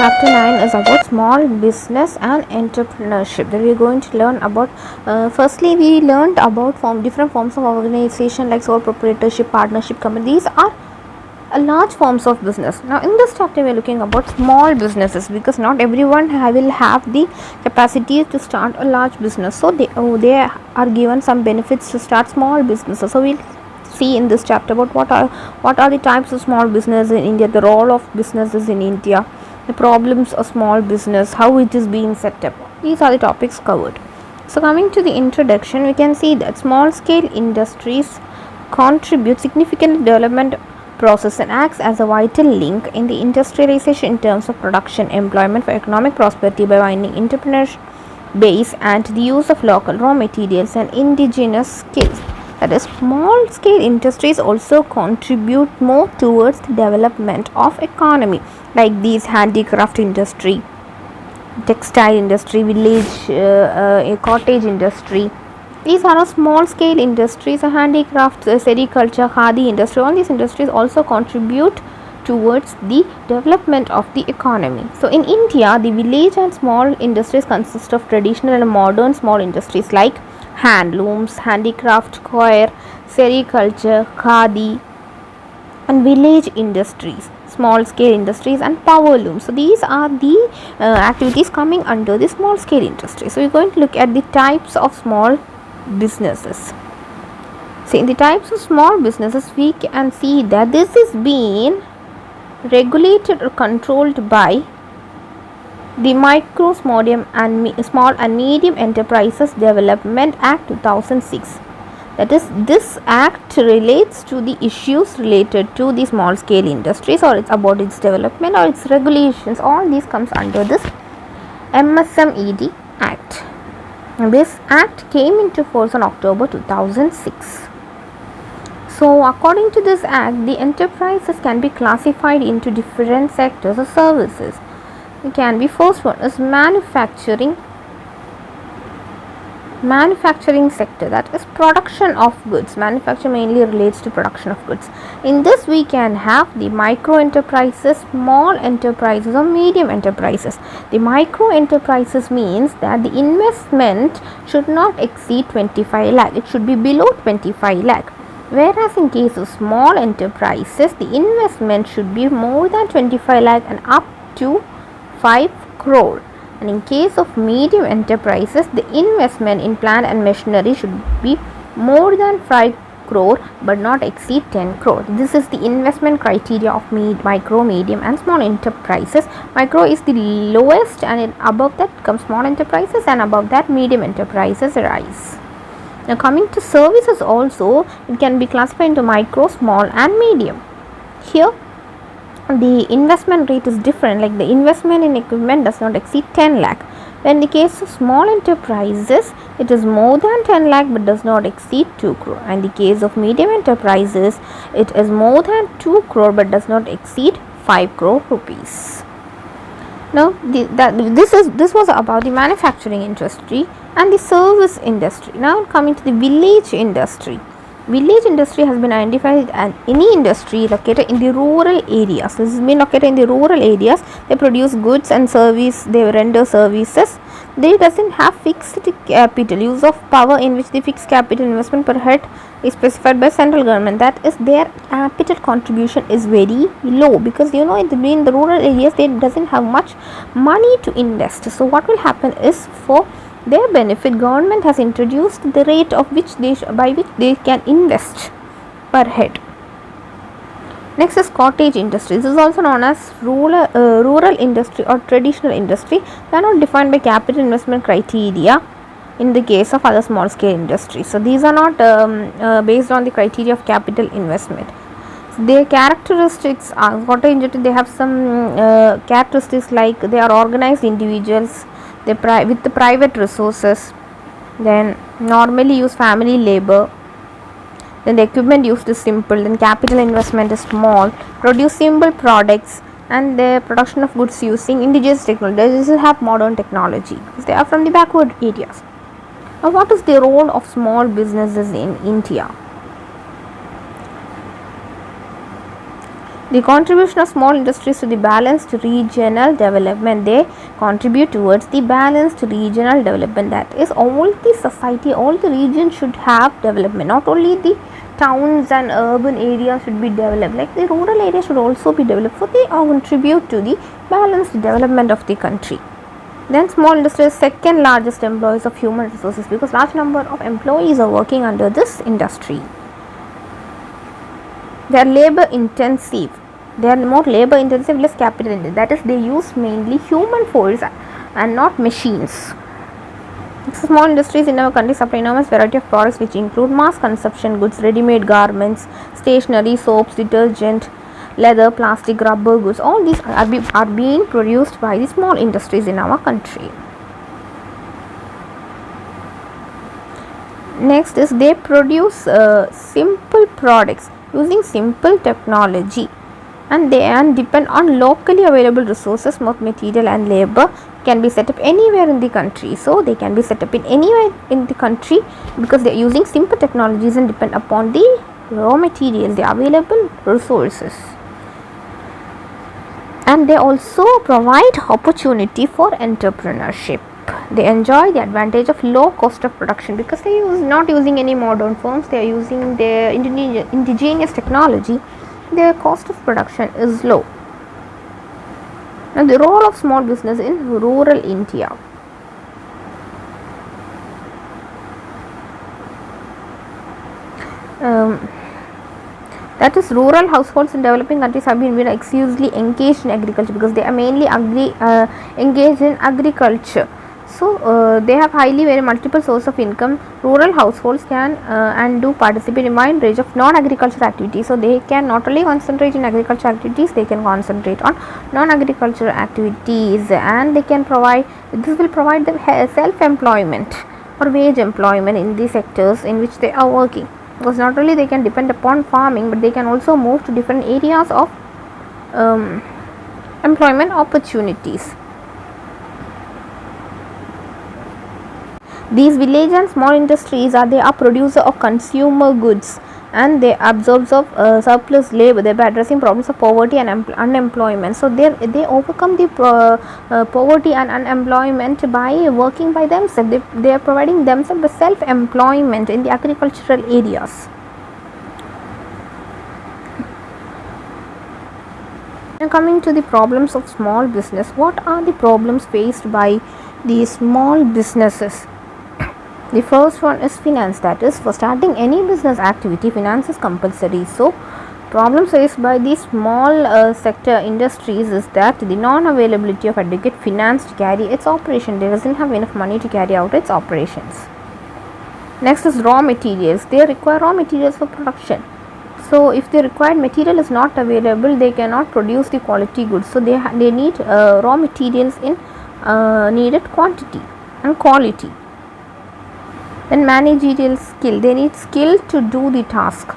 Chapter 9 is about small business and entrepreneurship. That we are going to learn about. Firstly, we learned about different forms of organization like sole proprietorship, partnership, company. These are large forms of business. Now, in this chapter, we are looking about small businesses because not everyone will have the capacity to start a large business. So, they are given some benefits to start small businesses. So, we'll see in this chapter about what are the types of small business in India, the role of businesses in India, the problems of small business, how it is being set up. These are the topics covered. So coming to the introduction, we can see that small scale industries contribute significant development process and acts as a vital link in the industrialization in terms of production, employment for economic prosperity by binding entrepreneurship base and the use of local raw materials and indigenous skills. That is, small scale industries also contribute more towards the development of economy, like these handicraft industry, textile industry, village cottage industry. These are small scale industries, handicraft, sericulture, khadi industry. All these industries also contribute towards the development of the economy. So in India, the village and small industries consist of traditional and modern small industries like handlooms, handicraft, coir, sericulture, khadi, and village industries, small scale industries, and power looms. So these are the activities coming under the small scale industry. So we're going to look at the types of small businesses. So in the types of small businesses, we can see that this is being regulated or controlled by the Micro, Small and Medium Enterprises Development Act 2006. That is, this act relates to the issues related to the small scale industries, or it's about its development or its regulations. All these comes under this MSMED Act. This act came into force on October 2006. So according to this act, the enterprises can be classified into different sectors or services. It can be, first one is manufacturing sector, that is production of goods. Manufacture mainly relates to production of goods. In this we can have the micro enterprises, small enterprises, or medium enterprises. The micro enterprises means that the investment should not exceed 25 lakh. It should be below 25 lakh. Whereas in case of small enterprises, the investment should be more than 25 lakh and up to 5 crore. And in case of medium enterprises, the investment in plant and machinery should be more than 5 crore but not exceed 10 crore. This is the investment criteria of micro, medium, and small enterprises. Micro is the lowest, and above that comes small enterprises, and above that medium enterprises rise. Now coming to services also, it can be classified into micro, small, and medium. Here the investment rate is different, like the investment in equipment does not exceed 10 lakh. When in the case of small enterprises, it is more than 10 lakh but does not exceed 2 crore. And in the case of medium enterprises, it is more than 2 crore but does not exceed 5 crore rupees. Now this was about the manufacturing industry and the service industry. Now coming to the village industry. Village industry has been identified as any industry located in the rural areas. This has been located in the rural areas. They produce goods and service. They render services. They doesn't have fixed capital. Use of power in which the fixed capital investment per head is specified by central government. That is, their capital contribution is very low because in the rural areas they doesn't have much money to invest. So what will happen is, for their benefit, government has introduced the rate of by which they can invest per head. Next is cottage industries. This is also known as rural industry or traditional industry. They are not defined by capital investment criteria in the case of other small scale industries. So these are not based on the criteria of capital investment. Their characteristics are, cottage industry, they have some characteristics like they are organized individuals, with the private resources, then normally use family labor, then the equipment used is simple, then capital investment is small, produce simple products, and the production of goods using indigenous technology. They have modern technology because they are from the backward areas. Now what is the role of small businesses in India? The contribution of small industries to the balanced regional development. They contribute towards the balanced regional development. That is, all the society, all the regions should have development. Not only the towns and urban areas should be developed, like the rural areas should also be developed, for they contribute to the balanced development of the country. Then small industries, second largest employers of human resources, because large number of employees are working under this industry. They are labor intensive. They are more labor intensive, less capital intensive. That is, they use mainly human force and not machines. Small industries in our country supply enormous variety of products which include mass consumption goods, ready-made garments, stationery, soaps, detergent, leather, plastic, rubber goods. All these are being produced by the small industries in our country. Next is, they produce simple products using simple technology, and they depend on locally available resources. Most material and labor can be set up anywhere in the country. So they can be set up in anywhere in the country because they are using simple technologies and depend upon the raw materials, the available resources. And they also provide opportunity for entrepreneurship. They enjoy the advantage of low cost of production because they are not using any modern firms. They are using their indigenous technology. Their cost of production is low. Now, the role of small business in rural India. That is, rural households in developing countries have been exclusively engaged in agriculture because they are mainly engaged in agriculture. So they have very multiple sources of income. Rural households can and do participate in a wide range of non-agricultural activities. So they can not only concentrate in agricultural activities, they can concentrate on non-agricultural activities, and they can provide. This will provide them self-employment or wage employment in the sectors in which they are working. Because not only they can depend upon farming, but they can also move to different areas of employment opportunities. These village and small industries they are producer of consumer goods, and they absorb surplus labor, thereby addressing problems of poverty and unemployment. So they overcome the poverty and unemployment by working by themselves. They are providing themselves with self-employment in the agricultural areas. Now coming to the problems of small business. What are the problems faced by the small businesses? The first one is finance. That is, for starting any business activity, finance is compulsory. So problems faced by the small sector industries is that the non-availability of adequate finance to carry its operation. They doesn't have enough money to carry out its operations. Next is raw materials. They require raw materials for production. So if the required material is not available, they cannot produce the quality goods. So they need raw materials in needed quantity and quality. Then managerial skill. They need skill to do the task.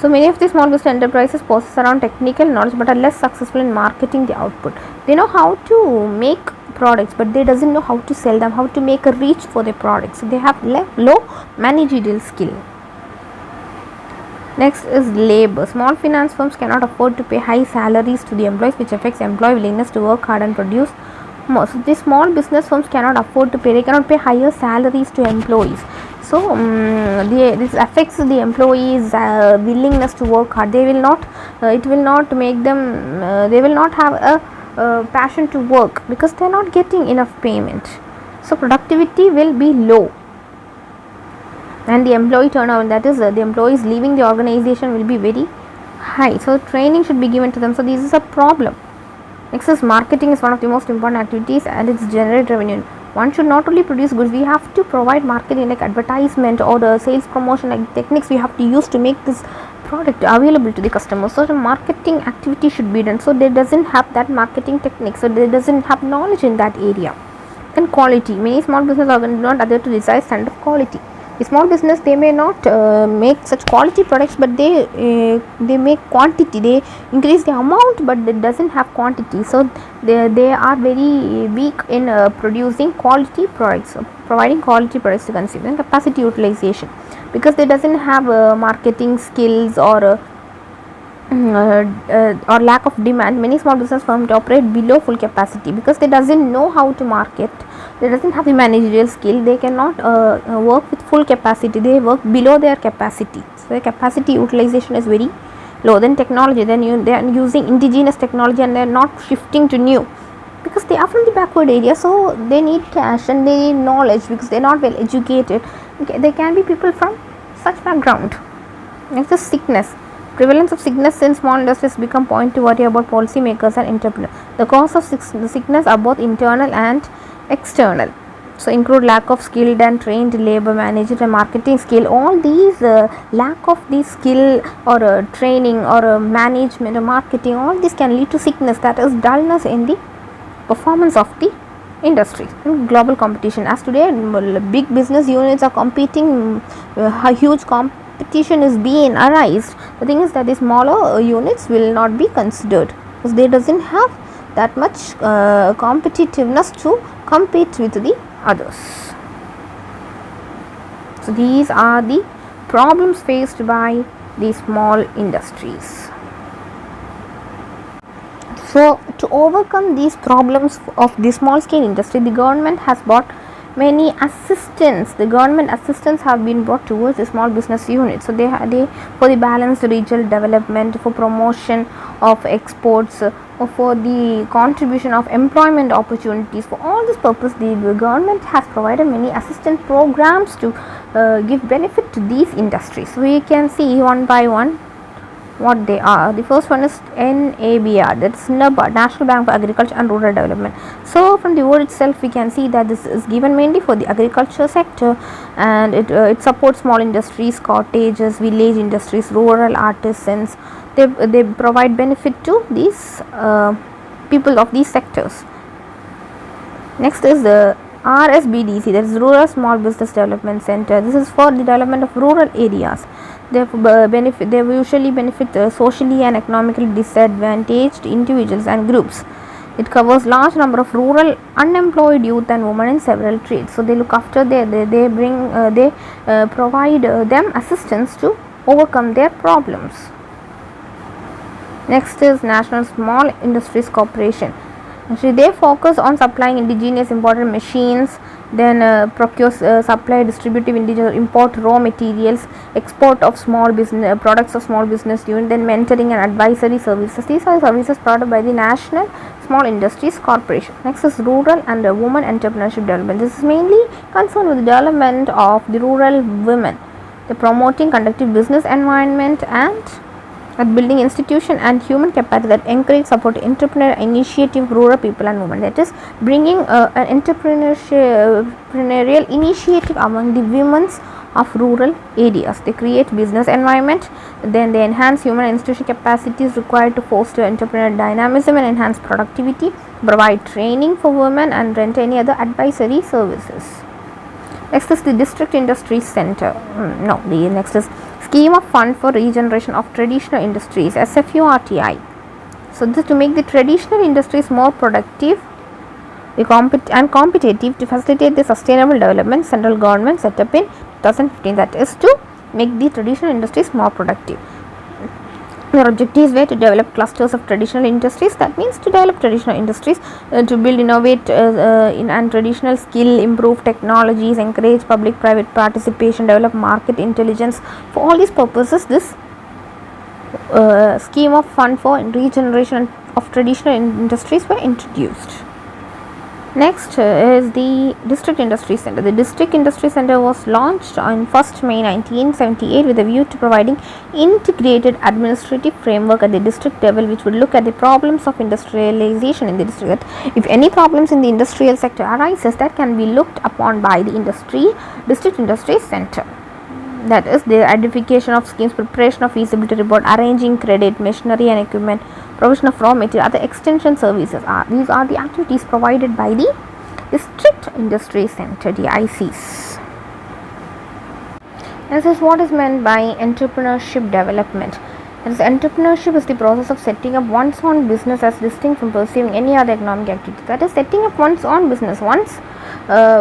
So many of the small business enterprises possess around technical knowledge but are less successful in marketing the output. They know how to make products, but they doesn't know how to sell them, how to make a reach for their products. So they have low managerial skill. Next is labor. Small finance firms cannot afford to pay high salaries to the employees, which affects employee willingness to work hard and produce more. So the small business firms cannot afford to pay. They cannot pay higher salaries to employees. So this affects the employees' willingness to work hard. They will not. It will not make them. They will not have a passion to work because they are not getting enough payment. So productivity will be low, and the employee turnover, that is the employees leaving the organization, will be very high. So training should be given to them. So this is a problem. Next is marketing is one of the most important activities, and it's generate revenue. One should not only produce goods, we have to provide marketing like advertisement or the sales promotion like techniques we have to use to make this product available to the customer. So the marketing activity should be done. So they doesn't have that marketing technique, so they doesn't have knowledge in that area. Then quality. Many small business organizations do not adhere to desired standard of quality. A small business, they may not make such quality products, but they make quantity. They increase the amount, but it doesn't have quantity. So they are very weak in producing quality products, providing quality products to consumers. And capacity utilization, because they doesn't have marketing skills or or lack of demand, many small business firms operate below full capacity because they doesn't know how to market. They doesn't have the managerial skill. They cannot work with full capacity. They work below their capacity. So their capacity utilization is very low. Then technology, they are using indigenous technology and they are not shifting to new because they are from the backward area. So they need cash and they need knowledge because they are not well educated. Okay, there can be people from such background. Next is sickness. Prevalence of sickness in small industries become point to worry about policymakers and entrepreneurs. The cause of sickness are both internal and external. So include lack of skilled and trained labor, management and marketing skill. All these lack of this skill or training or management or marketing, all this can lead to sickness, that is dullness in the performance of the industry. And global competition, as today big business units are competing, huge competition is being arised. The thing is that the smaller units will not be considered because they doesn't have that much competitiveness to compete with the others. So these are the problems faced by the small industries. So to overcome these problems of the small scale industry, the government has brought many assistance. The government assistance have been brought towards the small business units. So they for the balanced regional development, for promotion of exports, or for the contribution of employment opportunities. For all this purpose, the government has provided many assistance programs to give benefit to these industries. So we can see one by one what they are. The first one is NABR, that's NABARD, National Bank for Agriculture and Rural Development. So from the word itself we can see that this is given mainly for the agriculture sector, and it supports small industries, cottages, village industries, rural artisans. They provide benefit to these people of these sectors. Next is the Rsbdc, that is Rural Small Business Development Center. This is for the development of rural areas. They usually benefit socially and economically disadvantaged individuals and groups. It covers large number of rural unemployed youth and women in several trades. So they look after they provide them assistance to overcome their problems. Next is National Small Industries Corporation. Actually, they focus on supplying indigenous imported machines, then procure, supply, distributive indigenous, import raw materials, export of small business products of small business unit, then mentoring and advisory services. These are services provided by the National Small Industries Corporation. Next is Rural and Women Entrepreneurship Development. This is mainly concerned with the development of the rural women. They promoting conducive business environment and at building institution and human capital that encourage support entrepreneurial initiative rural people and women, that is bringing an entrepreneurial initiative among the women of rural areas. They create business environment, then they enhance human and institution capacities required to foster entrepreneurial dynamism and enhance productivity, provide training for women and render any other advisory services. Next is the District Industries Center. The next is Scheme of Fund for Regeneration of Traditional Industries, SFURTI. So this to make the traditional industries more productive and competitive, to facilitate the sustainable development, central government set up in 2015, that is to make the traditional industries more productive. Their objectives were to develop clusters of traditional industries, that means to develop traditional industries, to build, innovate and traditional skill, improve technologies, encourage public-private participation, develop market intelligence. For all these purposes, this scheme of fund for regeneration of traditional industries were introduced. Next is the District Industry Center. The District Industry Center was launched on 1st May 1978 with a view to providing integrated administrative framework at the district level, which would look at the problems of industrialization in the district. If any problems in the industrial sector arises, that can be looked upon by the District Industry Center. That is the identification of schemes, preparation of feasibility report, arranging credit, machinery and equipment, provision of raw material, other extension services. These are the activities provided by the District Industry Center, the ICs. This is what is meant by entrepreneurship development. As entrepreneurship is the process of setting up one's own business as distinct from pursuing any other economic activity. That is, setting up one's own business, one's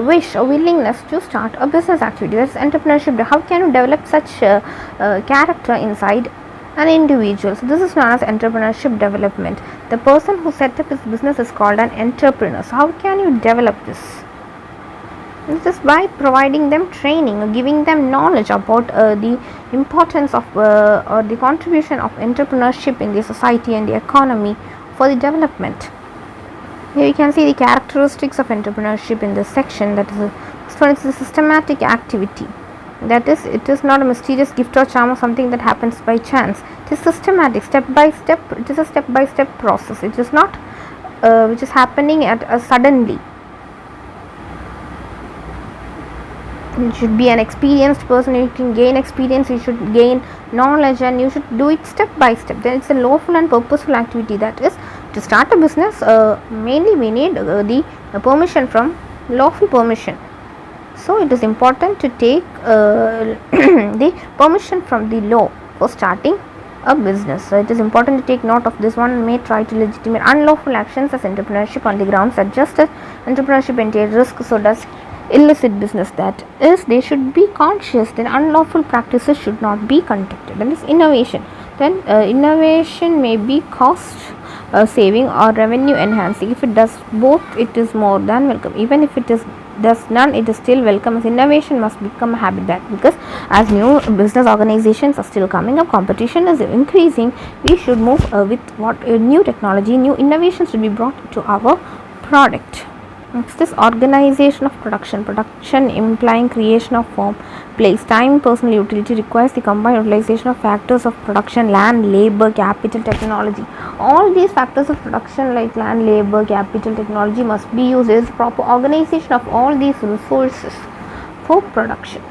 wish or willingness to start a business activity. That's entrepreneurship. How can you develop such character inside An individual. So this is known as entrepreneurship development. The person who set up his business is called an entrepreneur. So how can you develop this? This is by providing them training or giving them knowledge about the importance of or the contribution of entrepreneurship in the society and the economy for the development. Here you can see the characteristics of entrepreneurship in this section. That is, it's a systematic activity. That is, it is not a mysterious gift or charm or something that happens by chance. It is systematic, step by step. It is a step by step process. It is not which is happening at suddenly. You should be an experienced person. You can gain experience, you should gain knowledge, and you should do it step by step. Then it's a lawful and purposeful activity. That is, to start a business, mainly we need the permission from lawful permission. So it is important to take the permission from the law for starting a business. So it is important to take note of this one. May try to legitimate unlawful actions as entrepreneurship on the grounds that just as entrepreneurship entails risk, so does illicit business. That is, they should be conscious that unlawful practices should not be conducted. And this innovation, then innovation may be cost saving or revenue enhancing. If it does both, it is more than welcome. Even if it does none, it is still welcome, as innovation must become a habit. That because as new business organizations are still coming up, competition is increasing, we should move with what new technology, new innovations should be brought to our product. Next is organization of production. Production implying creation of form, place, time, personal utility requires the combined utilization of factors of production: land, labor, capital, technology. All these factors of production like land, labor, capital, technology must be used. There is proper organization of all these resources for production.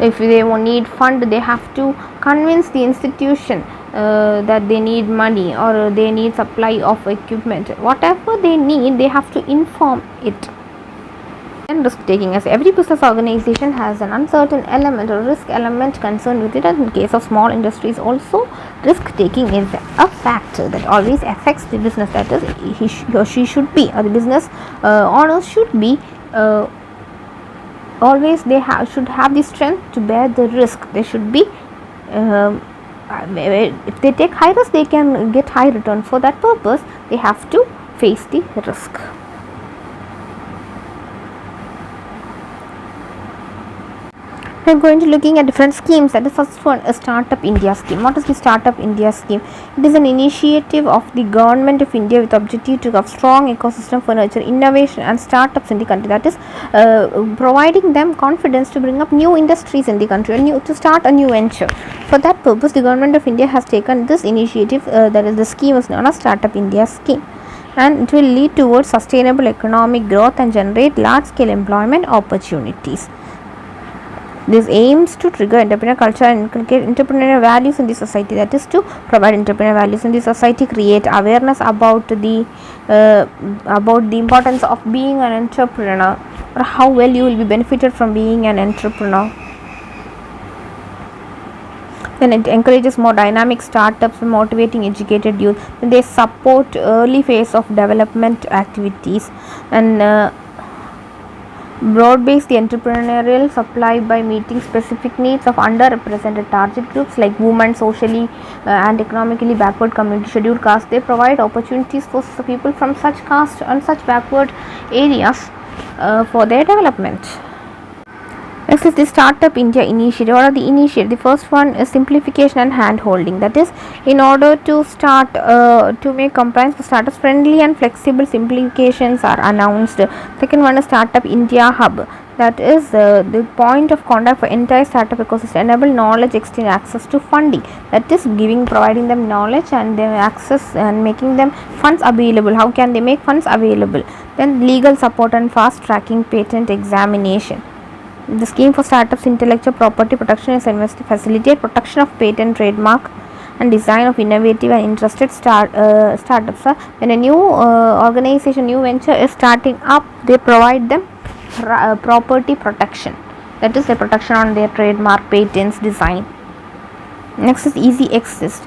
If they need fund, they have to convince the institution that they need money or they need supply of equipment. Whatever they need, they have to inform it. And risk taking, as every business organization has an uncertain element or risk element concerned with it, and in case of small industries also, risk taking is a factor that always affects the business. That is, he or she should be, or the business owners should be always should have the strength to bear the risk. They should be if they take high risk, they can get high return. For that purpose, they have to face the risk. We are going to looking at different schemes. That is, first one, a Startup India scheme. What is the Startup India scheme? It is an initiative of the government of India with objective to have strong ecosystem for nurture innovation and startups in the country. That is, providing them confidence to bring up new industries in the country and to start a new venture. For that purpose, the government of India has taken this initiative. That is, the scheme is known as Startup India scheme, and it will lead towards sustainable economic growth and generate large-scale employment opportunities. This aims to trigger entrepreneurial culture and inculcate entrepreneurial values in the society. That is, to provide entrepreneurial values in the society, create awareness about the importance of being an entrepreneur, or how well you will be benefited from being an entrepreneur. Then it encourages more dynamic startups, motivating educated youth. Then they support early phase of development activities and broad-base the entrepreneurial supply by meeting specific needs of underrepresented target groups like women, socially and economically backward community, scheduled caste. They provide opportunities for people from such caste and such backward areas for their development. Next is the Startup India initiative. What are the initiative? The first one is simplification and hand holding. That is, in order to start to make compliance for startups, friendly and flexible simplifications are announced. Second one is Startup India Hub. That is the point of contact for entire startup ecosystem. Enable knowledge exchange, access to funding. That is, providing them knowledge and their access and making them funds available. How can they make funds available? Then legal support and fast tracking patent examination. The scheme for startups intellectual property protection is invested to facilitate protection of patent, trademark and design of innovative and interested startups. When a new organization, new venture is starting up, they provide them property protection. That is, the protection on their trademark, patents, design. Next is easy exit.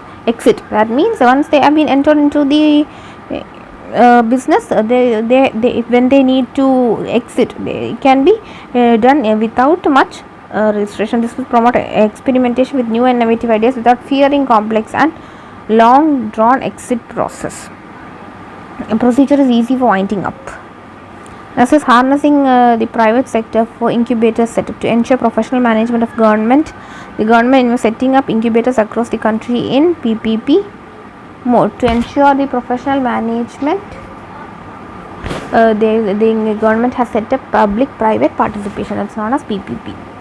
That means once they have been entered into the business, they when they need to exit, they can be done without much registration. This will promote experimentation with new and innovative ideas without fearing complex and long drawn exit process. The procedure is easy for winding up. This is harnessing the private sector for incubator setup to ensure professional management of government. The government is setting up incubators across the country in PPP mode to ensure the professional management. The government has set up public-private participation, that's known as PPP.